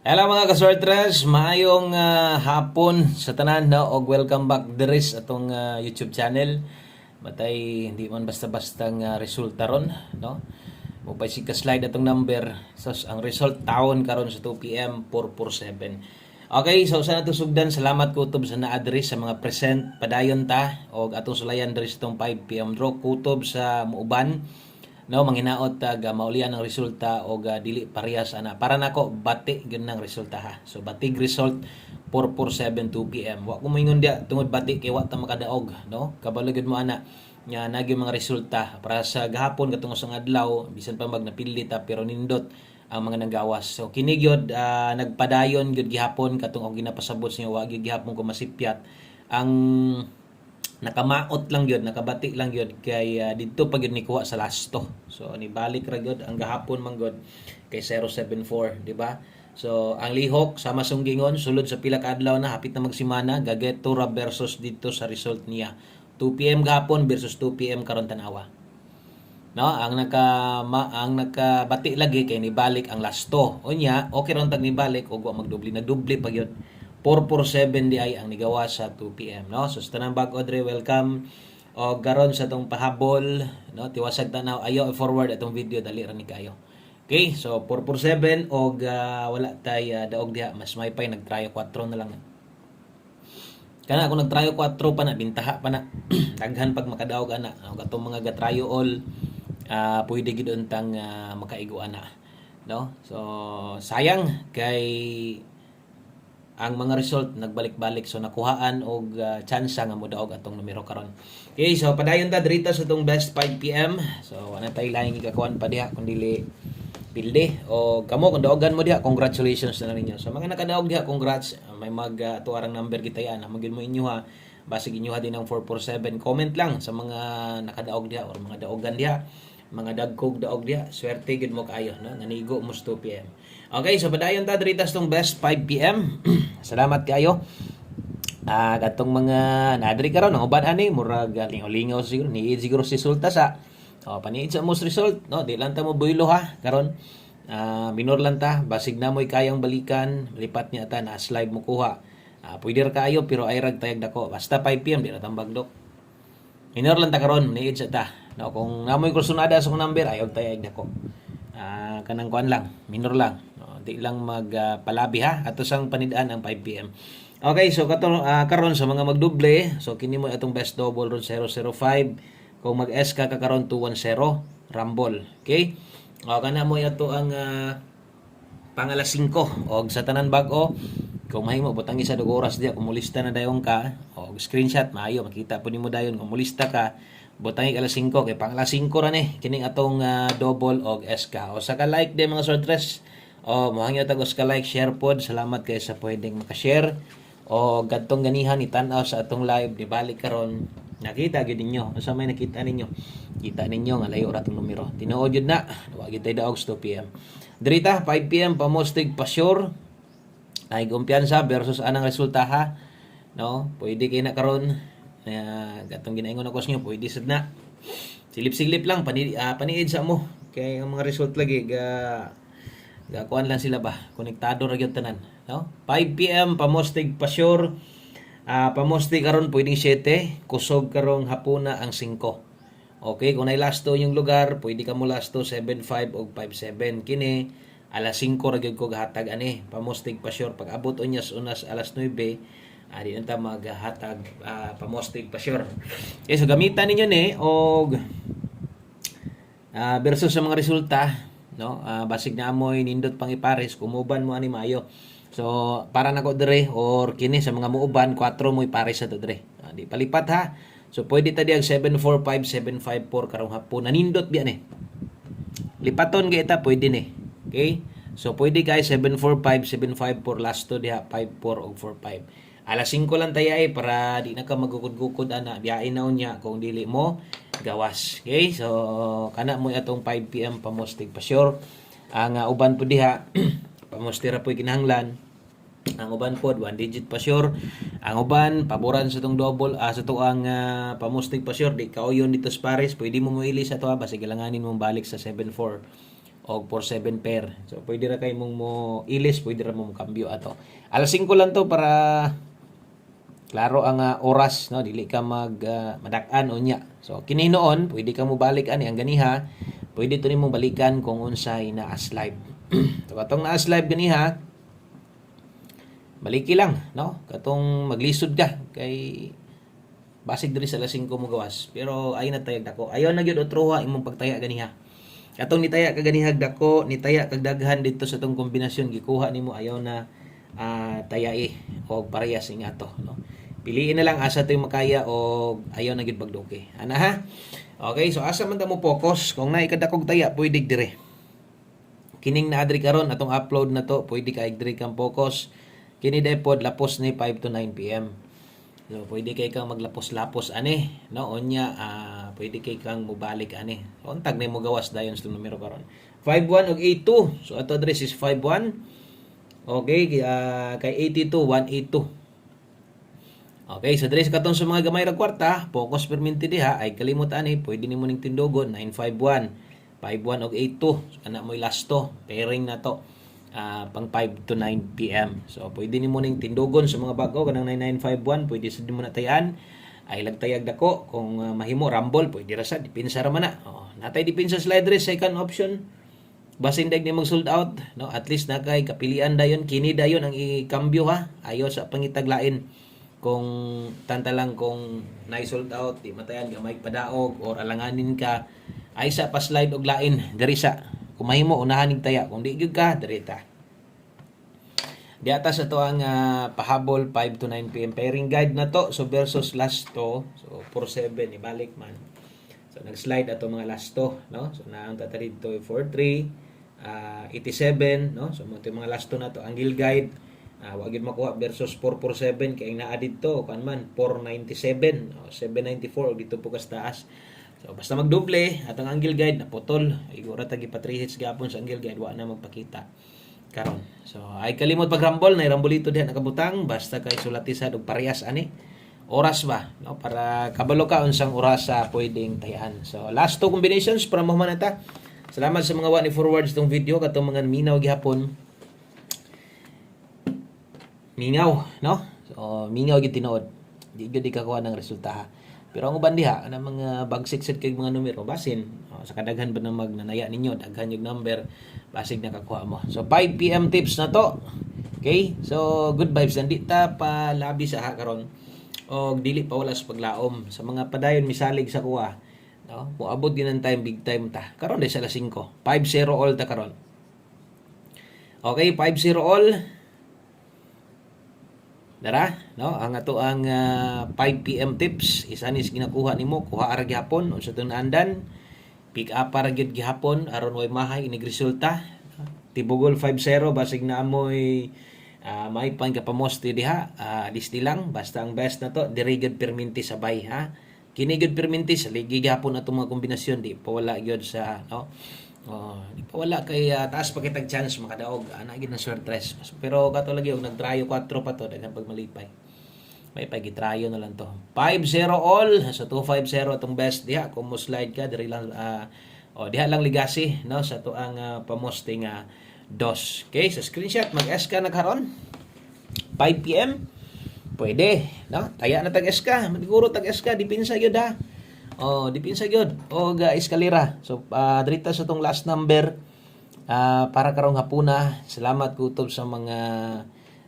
Hello mga kasortres, maayong hapon sa tanan no og welcome back diris atong YouTube channel. Matay hindi man basta-bastang resulta ron no. Mupay si ka-slide atong number. So ang result taon karon sa 2 PM 447. Okay, so sa nato sugdan salamat kutob sa naa diri sa mga present padayon ta og atong sulayan diri sa 5 PM draw kutob sa muuban. No, manginaot maulian ang resulta o dili parehas ana. Para nako bati gyud nang resulta ha. So batig result 447 2 PM. Wa ko moingon dia tungod bati kay wa ta makadaog, no? Kabalo gyud mo ana nya nagi mga resulta para sa gahapon katong usang adlaw bisan pa mag napili ta pero nindot ang mga nanggawas. So kini gyud nagpadayon gyud gihapon katong og ginapasabot sa inyo wa gyud gihapon ko masipyat ang nakamaot lang gyud, nakabati lang gyud kay didto pa gyud ni kuha sa lasto. So ni balik ra gyud ang gahapon man gyud kay 074, di ba? So ang lihok sama sunggingon sulod sa pila ka adlaw na hapit na magsimana gageto ra versus dito sa result niya. 2 PM gahapon versus 2 PM karon tan-awa. No, ang nakabati lagi kay ni balik ang lasto. Unya, okay ron tag ni balik og wa magdubli, nagdubli pa gyud. 447 di ay ang nigawa sa 2 PM no. So sa tanang bag Audrey, welcome o garon sa tong pahabol no, tiwasag tanaw ayo forward atong video dali ra ni kayo. Okay, so 447 og wala tay daog diha mas may pay nagtryo 4 na lang. Kana ako nagtryo 4 pa na bintaha pa na daghan pag makadaog ana og atong mga gatryo all pwede gid untang makaigo ana no. So sayang kay ang mga result nagbalik-balik so nakuhaan og chance nga modaog atong numero karon. Okay, so padayon ta diri sa itong best 5 PM. So wala tay laing ikakuan pa diha kun dili pilde o kamo kung daogan mo diha congratulations na ninyo. So mga nakadaog diha congrats. May mag tuarang number kita yan. Magin mo inyo ha. Basig inyo ha din ang 447. Comment lang sa mga nakadaog diha or mga daogan diha. Mga dagkog daog diha. Swerte gid mo kaayo no. Nanigo mo 2 PM. Okay, so padayon ta diri sa itong best 5 PM. Salamat kayo. Katong mga nadri karon ang uban ani murag lingaw-lingaw siguro ni siguro si sulta sa paniid sa most result no, di lang ta mo buylo ha karon. Minor lang ta basig na mo'y kayang balikan lipat niya ta na slide mo kuha. Pwede ra kayo pero ay rag tayag dako basta 5 PM di ra tambag dok. Minor lang ta karon niid sa ta no, kung namoy kursunada sa number ayaw tayag dako. Kanang kuan lang minor lang no, di lang magpalabi ha ato sang panidaan ang 5 PM. Okay, so karon sa mga magdoble, so kini mo atong best double ron 005. Kung mag-S ka karon 210 Rumble. Okay? O kana mo ato ang pangalas 5 og sa tanan bag-o kung mahimo butang isa dug oras diha kung mulista na dayon ka og screenshot maayo makita po nimo dayon kung mulista ka butang alas 5 kay pangalas 5 ra ni kining atong double og S ka. O sa ka like de mga sortres o mohangyo tag ka like share pod. Salamat kay sa pwedeng maka-share o gadtong ganihan itan-aw sa atong live di balik karon nakita gyud ninyo unsa may nakita ninyo kita ninyo nga layo ra tong numero tinuod jud na wa gyud tay daog 2 PM diri ta 5 PM pamostig pa sure ay kumpiyansa versus anang resulta ha no pwede kay na karon gatong ginaingon ako sa inyo pwede sad na silip-silip lang paniid sa mo kay ang mga result lagi kuan lang sila ba konektado ra gyud tanan no 5 PM pamostig pa sure. Pamosti karon pwedeng 7, kusog karong hapuna ang 5. Okay, kung nay lasto yung lugar, pwede ka mo lasto 75 o 57. Kini alas 5 ra gyud ko gahatag ani. Pamostig pa sure pag abot unyas unas alas 9, di na ta maghatag pamostig pa sure. Okay, so gamitan ninyo ni og versus sa mga resulta, no? Basig na amoy nindot pang ipares kumuban mo ani maayo. So, para nako dire or kini sa mga muuban, 4 mo ipares sa to dire. Di palipat ha. So, pwede ta diag 745, 754 karong hapon. Nanindot biya ni. Lipaton kay ta pwede ni. Okay? So, pwede kay 745, 754 last to diha 54 og 45. Alas 5 lang tayo ay para di na ka magukod-gukod ana. Biyain na unya kung dili mo gawas. Okay? So, kana mo atong 5 PM pamostig pa sure. Ang uban po diha pamostira po kinahanglan. Ang uban pod 1 digit pa sure. Ang uban paboran sa tong double sa tuang pamostig pa sure di kauyon dito sa pares pwede mo moili sa to basig langanin mo balik sa 74 o 4-7 pair. So pwede ra kay mong mo ilis, pwede ra mo kambyo ato. Alas 5 lang to para klaro ang oras, no, dili ka madak-an unya. So kini noon pwede ka mo balik ani ang ganiha, pwede to nimo balikan kung unsay naas live. So katong naas live ganiha, baliki lang, no, katong maglisod ka kay basig diri sa alas 5 mo gawas, pero ay na tayag dako, ayaw na gyud otroha imong pagtaya ganiha. Katong nitaya ka ganihag dako, nitaya kag daghan dito sa tong kombinasyon gikuha nimo, ayaw na tayai o parehas ing ato, no. Piliin na lang asa to'y makaya o ayaw na gid pagduki. Ana ha? Okay, so asa man ta mo focus? Kung naay kadakog taya, pwede dire. Kining naadri karon atong upload na to, pwede ka dire kang focus. Kini day pod lapos ni 5 to 9 PM. So pwede kay kang maglapos-lapos ani, no? Onya pwede kay kang mobalik ani. Untag na mo gawas dayon sa numero karon. 51 ug 82. So ato address is 51. Okay, kay 82 182. Okay, so dres katong sa mga gamay ra kwarta, focus perminti diha ay kalimot ani, pwede nimo ning tindogon 951, 51 og 82. So ana mo'y lasto, pairing na to. Pang 5 to 9 PM. So pwede nimo ning tindogon sa mga bago kanang 9951, pwede sa mo na tayan. Ay lagtayag dako kung mahimo rumble, pwede ra sa dipinsa ra man na. Natay dipinsa slide race second option. Basin dag ni mag sold out, no? At least na kay kapilian dayon, kini dayon ang ikambyo ha. Ayo sa pangitaglain. Kung tantalang kung na-sold out, di matayan gamay padaog or alanganin ka, ay sa pa-slide og lain diri sa kung mahimo unahan ning taya, kung di gyud ka direta. Di atas ato ang pahabol 5 to 9 PM pairing guide na to, so versus last to, so 47 ibalik man. So nag-slide ato mga last to, no? So naang tatarid to 43, 87, no? So mo mga last to na to angle guide. Wag gid makuha versus 447 kay naa didto kan man 497 o 794 og dito po kas taas. So basta magdoble atong angle guide naputol, igura ta gi-3 hits gapon sa angle guide wa na magpakita karon. So ay kalimot pag rumble na rumbolito diha nakabutang, basta kay sulatisan og parehas ani oras ba, no, para kabalo ka unsang oras sa pwedeng tayan. So last two combinations para mahuman ta. Salamat sa mga wa ni forwards tong video katong mga minaw gihapon. Mingaw, no? So, mingaw gid tinuod. Di gyud ikakuha ng resulta ha. Pero ang uban diha ana mga bagsik sad kay mga numero basin. Sa kadaghan ba na magnanaya ninyo, daghan yung number basig nakakuha mo. So 5 PM tips na to. Okay? So good vibes nandi ta pa labi sa ha karon. Og dili pa wala sa paglaom. Sa mga padayon misalig sa kuha, no? Moabot gyud ang time big time ta. Karon sa alas 5. 5-0 all ta karon. Okay, 5-0 all. Dara, no, ang ato ang 5 PM tips isa ni ginakuha nimo, kuha ara gihapon unsa tong andan, pick up para gyud gihapon aron way mahay inig resulta. Tibugol 5-0 basig na amoy may pang kapamosti diha, listi lang basta ang best na to diri gyud perminti sabay ha. Kini gyud perminti sa ligi gihapon ato mga kombinasyon di pa wala gyud sa, no. Di pa wala kay taas pa kitag chance makadaog ana gid na sortres. Pero kato lagi og nagtrayo 4 pa to daghan pag malipay. May pagitrayo na lang to. 5-0 all sa 250 atong best diha kung mo slide ka diri lang diha lang legacy, no, sa to ang pamosting dos. Okay, sa screenshot mag-S ka na karon 5 PM pwede, no, taya na tag S ka, siguro tag S ka dipinsa gyud ha. Dipinsa gyud og eskalera. So dirita sa tong last number para karong hapuna. Salamat kutob sa mga,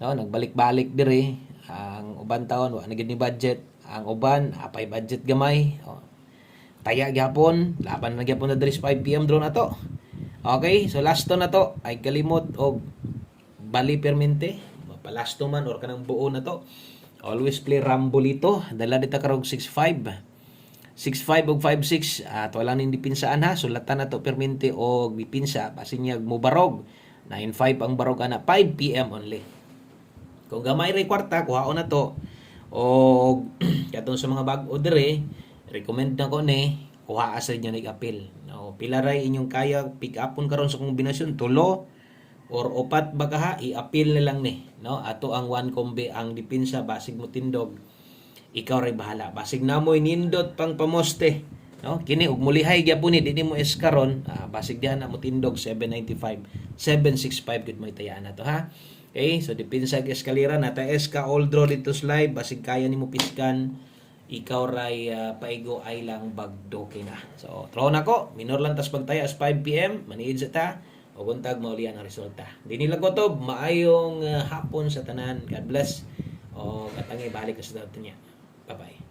no, nagbalik-balik diri. Ang uban taon wa na gid ni budget, ang uban apay budget gamay. Taya gyapon, laban na gyapon na diri sa 5 PM draw na to. Okay, so last to na to ay kalimot og bali permente, mapalasto man or kanang buo na to. Always play rambolito. Dala dita karong 6-5 og 5-6 to lang ning dipinsaan ha. Sulatan na to permente og dipinsa basin niya mo barog 9-5 ang barog ana 5 PM only. Kung gamay ray kwarta kuhaon na to og katong sa mga bag-o dire recommend na ko ni kuha asa inyo nag-apil, no, pila ray inyong kaya pick upon karon sa kombinasyon tulo or upat ba ha i-apil na lang ni, no, ato ang one kombi ang dipinsa basig mo tindog ikaw ray bahala basig namoy nindot pang pamoste, No, kini ug mulihay gyapon ni dinhi mo eskaron, basig diha na mo tindog 795, 765 gud may tayaan na to ha. Okay, so depensa sa eskalera nata eska all draw dito slide basig kaya nimo piskan ikaw ray paigo ay lang bagdo na. So throw na ko, minor lang tas pagtaya as 5 PM, maniid sa ta o buntag maulian ang resulta. Dinhi lang gotob, maayong hapon sa tanan. God bless. O katangi balik ka sa dato niya. Bye-bye.